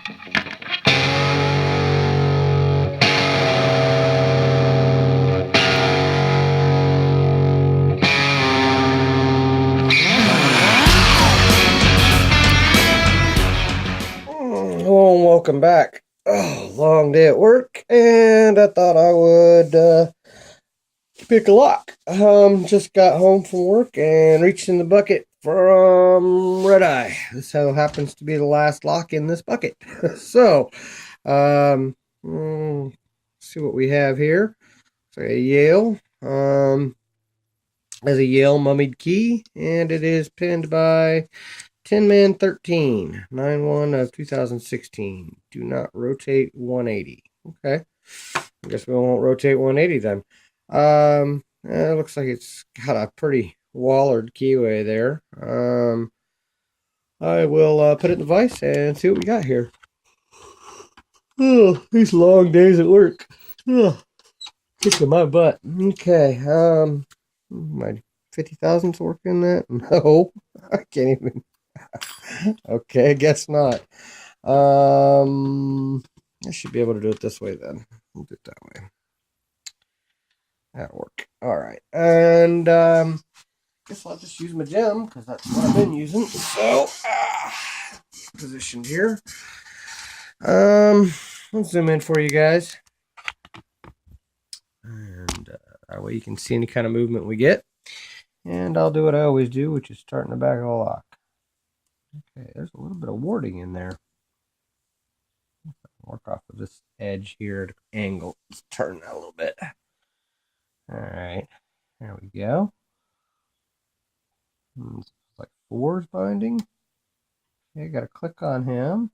Hello and welcome back. Oh, long day at work, and I thought I would pick a lock. Just got home from work and reached in the bucket from REDEYE. This happens to be the last lock in this bucket. So, um, see what we have here. So a Yale, as a Yale mummied key, and it is pinned by TinMan13, 9/1 of 2016. Do not rotate 180. Okay. I guess we won't rotate 180 then. It looks like it's got a pretty wallered keyway there. I will put it in the vise and see what we got here. Oh, these long days at work. Oh, kicking my butt. Okay. My 50,000's working that? No, I can't even. Okay, guess not. I should be able to do it this way then. We'll do it that way. That'll work. All right, and guess I'll just use my gem because that's what I've been using. So, positioned here. Let's zoom in for you guys, and that way you can see any kind of movement we get. And I'll do what I always do, which is start in the back of the lock. Okay, there's a little bit of warding in there. Work off of this edge here at an angle. Let's turn that a little bit. All right, there we go. It's like 4's binding. Okay, got to click on him.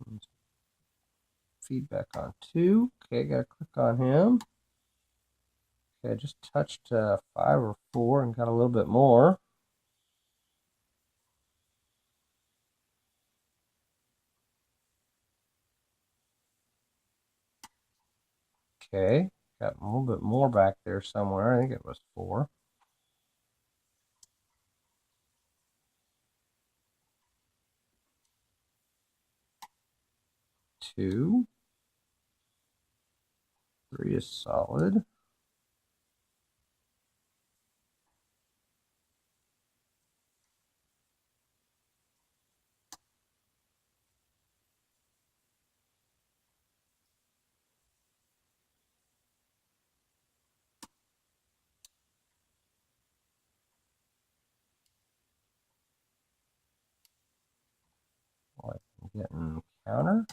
And feedback on 2. Okay, got to click on him. Okay, I just touched 5 or 4 and got a little bit more. Okay, got a little bit more back there somewhere. I think it was 4. 2. 3 is solid. I'm getting counter.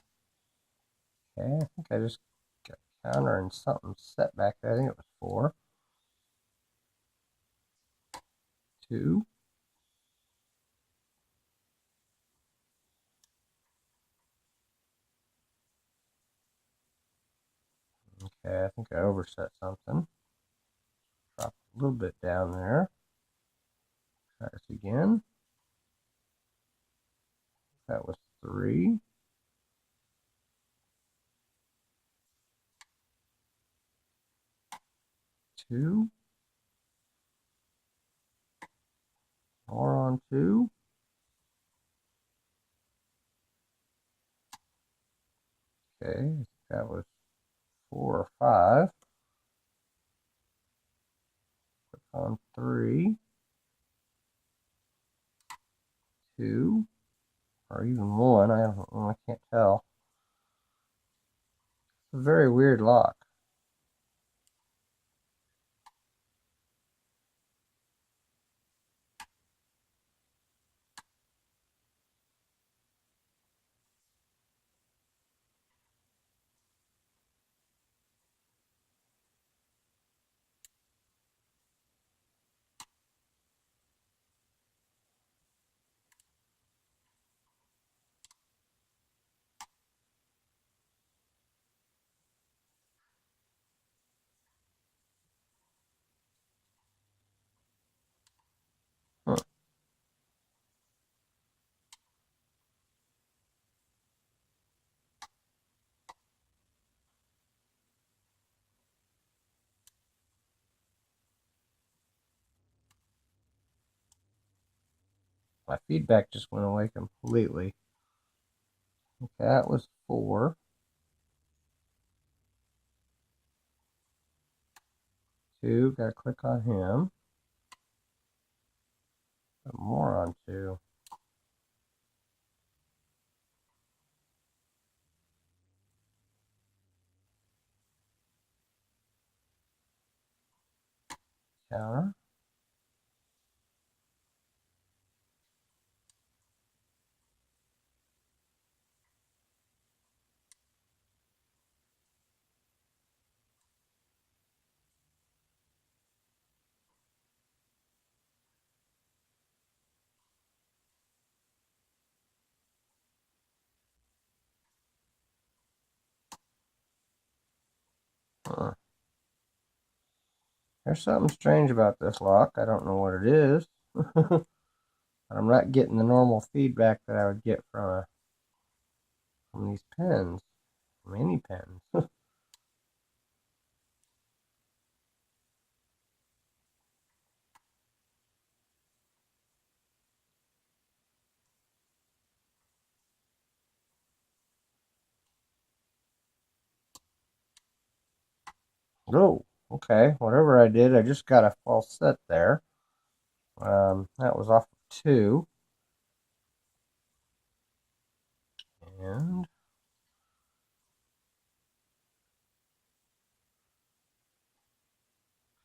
Okay, I think I just got counter and something set back there. I think it was 4. 2. Okay, I think I overset something. Drop a little bit down there. Try this again. That was 3. 2. 4 on 2. Okay, that was 4 or 5. Click on 3. 2. Or even 1. I can't tell. It's a very weird lock. My feedback just went away completely. Okay, that was 4. 2, gotta click on him. Put more on 2. Counter. There's something strange about this lock. I don't know what it is. I'm not getting the normal feedback that I would get from these pens, from any pens. Oh, okay. Whatever I did, I just got a false set there. That was off of 2. And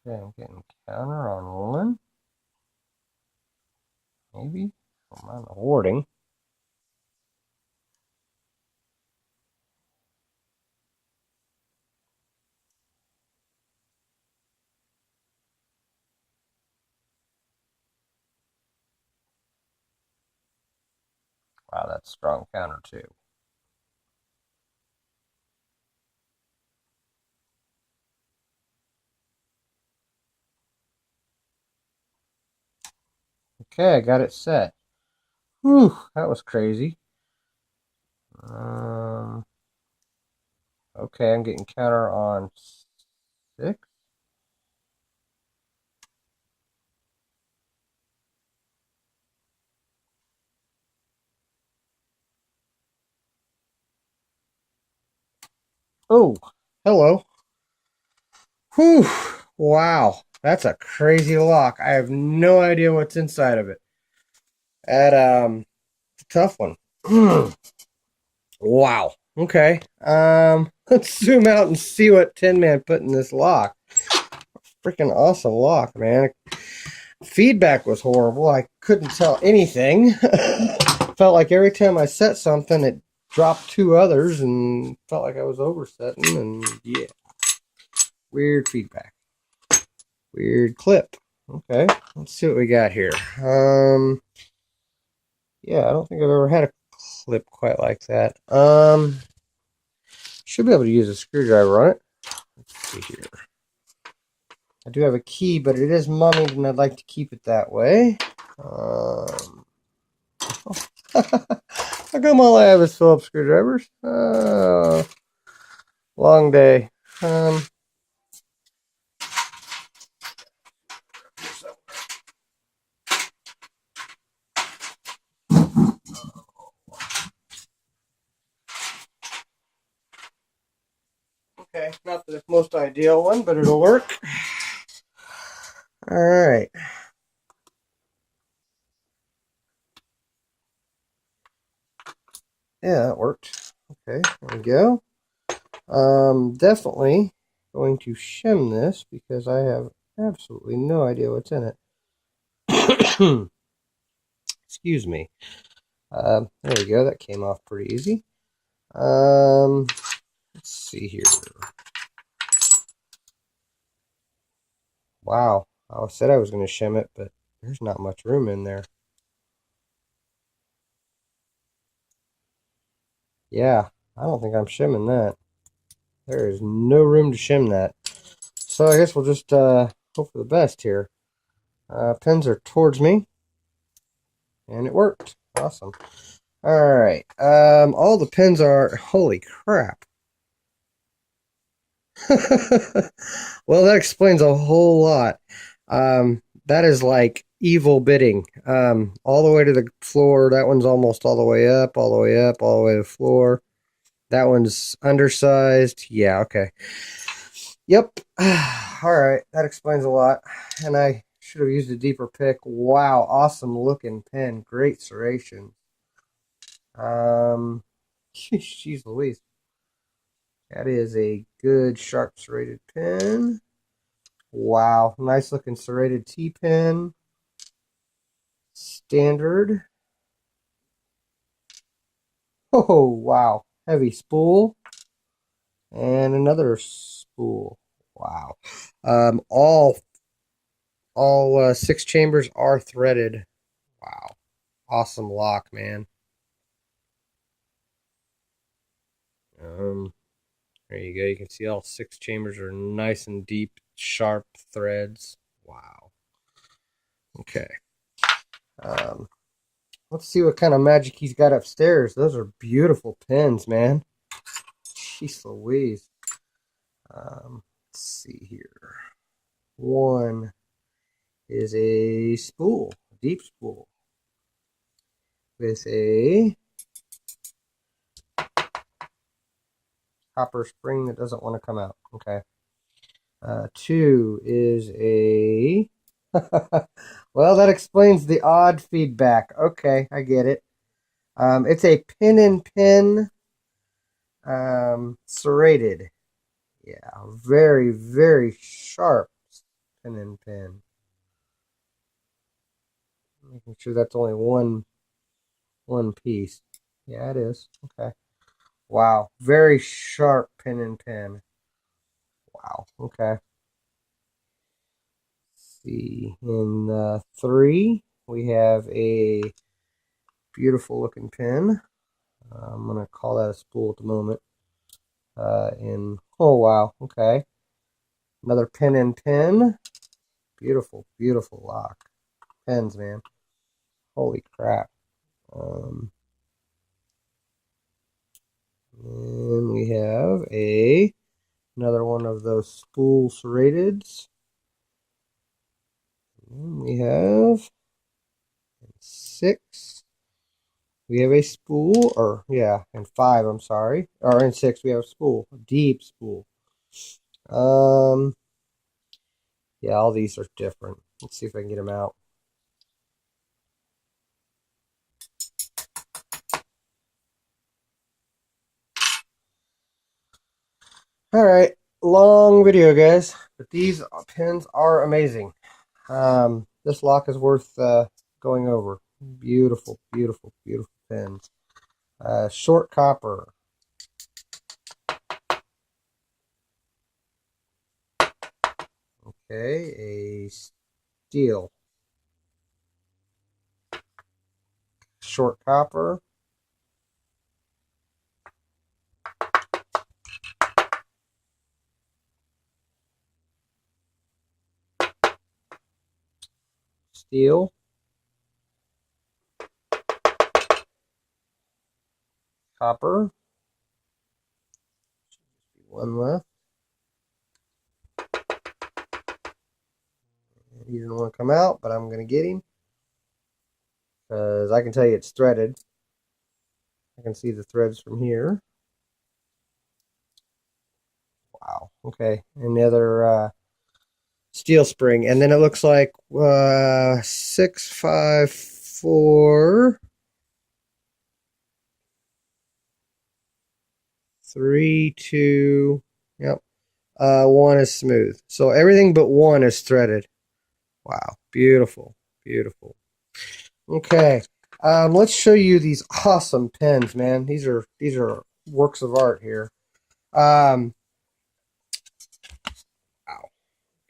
okay, I'm getting counter on 1. Maybe. I'm on the hoarding. Wow, that's strong counter too. Okay, I got it set. Whew, that was crazy. Okay, I'm getting counter on 6. Oh, hello. Whew, wow, that's a crazy lock. I have no idea what's inside of it. That it's a tough one. Wow. Okay. Let's zoom out and see what Tin Man put in this lock. Freaking awesome lock, man. Feedback was horrible. I couldn't tell anything. Felt like every time I set something, it dropped 2 others and felt like I was oversetting. And yeah, weird feedback. Weird clip. Okay, let's see what we got here. Yeah, I don't think I've ever had a clip quite like that. Should be able to use a screwdriver on it. Let's see here. I do have a key, but it is mummied, and I'd like to keep it that way. How come all I have is Phillips screwdrivers? Long day. Okay, not the most ideal one, but it'll work. All right. Yeah, that worked. Okay, there we go. Definitely going to shim this because I have absolutely no idea what's in it. Excuse me. There we go. That came off pretty easy. Let's see here. Wow. I said I was going to shim it, but there's not much room in there. Yeah, I don't think I'm shimming that. There is no room to shim that. So I guess we'll just hope for the best here. Pins are towards me. And it worked. Awesome. Alright. All the pins are... Holy crap. Well, that explains a whole lot. That is like evil bidding. All the way to the floor. That one's almost all the way up, all the way up, all the way to the floor. That one's undersized. Yeah, okay. Yep. All right, that explains a lot. And I should have used a deeper pick. Wow, awesome looking pen. Great serration. Jeez Louise. That is a good sharp serrated pen. Wow, nice looking serrated T-pen. Standard. Oh, wow. Heavy spool. And another spool. Wow. All 6 chambers are threaded. Wow. Awesome lock, man. There you go. You can see all 6 chambers are nice and deep, sharp threads. Wow. Okay. Let's see what kind of magic he's got upstairs. Those are beautiful pens, man. Jeez Louise. Let's see here. One is a spool, a deep spool, with a copper spring that doesn't want to come out. Okay. 2 is a... Well, that explains the odd feedback. Okay, I get it. It's a pin and pin serrated. Yeah, very, very sharp pin and pin. Making sure that's only one piece. Yeah, it is. Okay. Wow, very sharp pin and pin. Wow. Okay. Let's see, in 3 we have a beautiful looking pin. I'm gonna call that a spool at the moment. Oh wow, okay, another pin and pin. Beautiful, beautiful lock. Pens, man. Holy crap. And we have another one of those spool serrateds. And we have 6. We have a spool, or yeah, in 5, I'm sorry. Or in 6 we have a spool, a deep spool. Yeah, all these are different. Let's see if I can get them out. All right, long video, guys, but these pens are amazing. This lock is worth going over. Beautiful, beautiful, beautiful pens. Short copper. Okay, a steel. Short copper. Steel. Copper. One left. He didn't want to come out, but I'm going to get him. Because I can tell you it's threaded. I can see the threads from here. Wow. Okay. Another steel spring. And then it looks like 6, 5, 4, 3, 2. Yep. 1 is smooth. So everything but 1 is threaded. Wow. Beautiful. Beautiful. Okay. Let's show you these awesome pens, man. These are works of art here. Wow.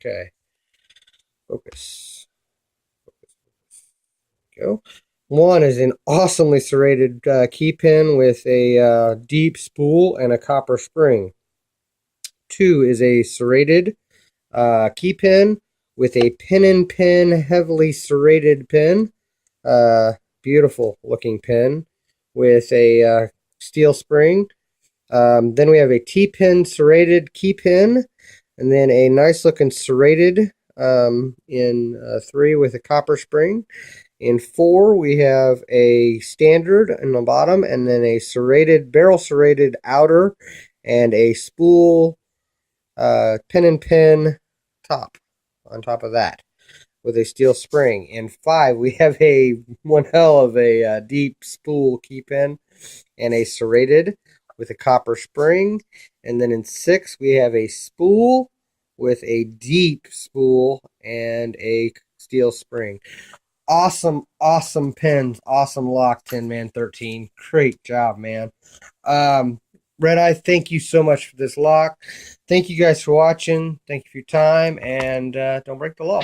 Okay. Focus. Go. 1 is an awesomely serrated key pen with a deep spool and a copper spring. 2 is a serrated key pen with a pin and pin heavily serrated pen. Beautiful looking pen with a steel spring. Then we have a T-pin serrated key pen, and then a nice looking serrated In 3 with a copper spring. In 4, we have a standard in the bottom, and then a barrel serrated outer, and a spool pin and pin top on top of that with a steel spring. In 5, we have one hell of a deep spool key pin and a serrated with a copper spring. And then in 6, we have a spool with a deep spool and a steel spring. Awesome, awesome pins. Awesome lock, TinMan13. Great job, man. REDEYE, thank you so much for this lock. Thank you guys for watching. Thank you for your time, and don't break the law.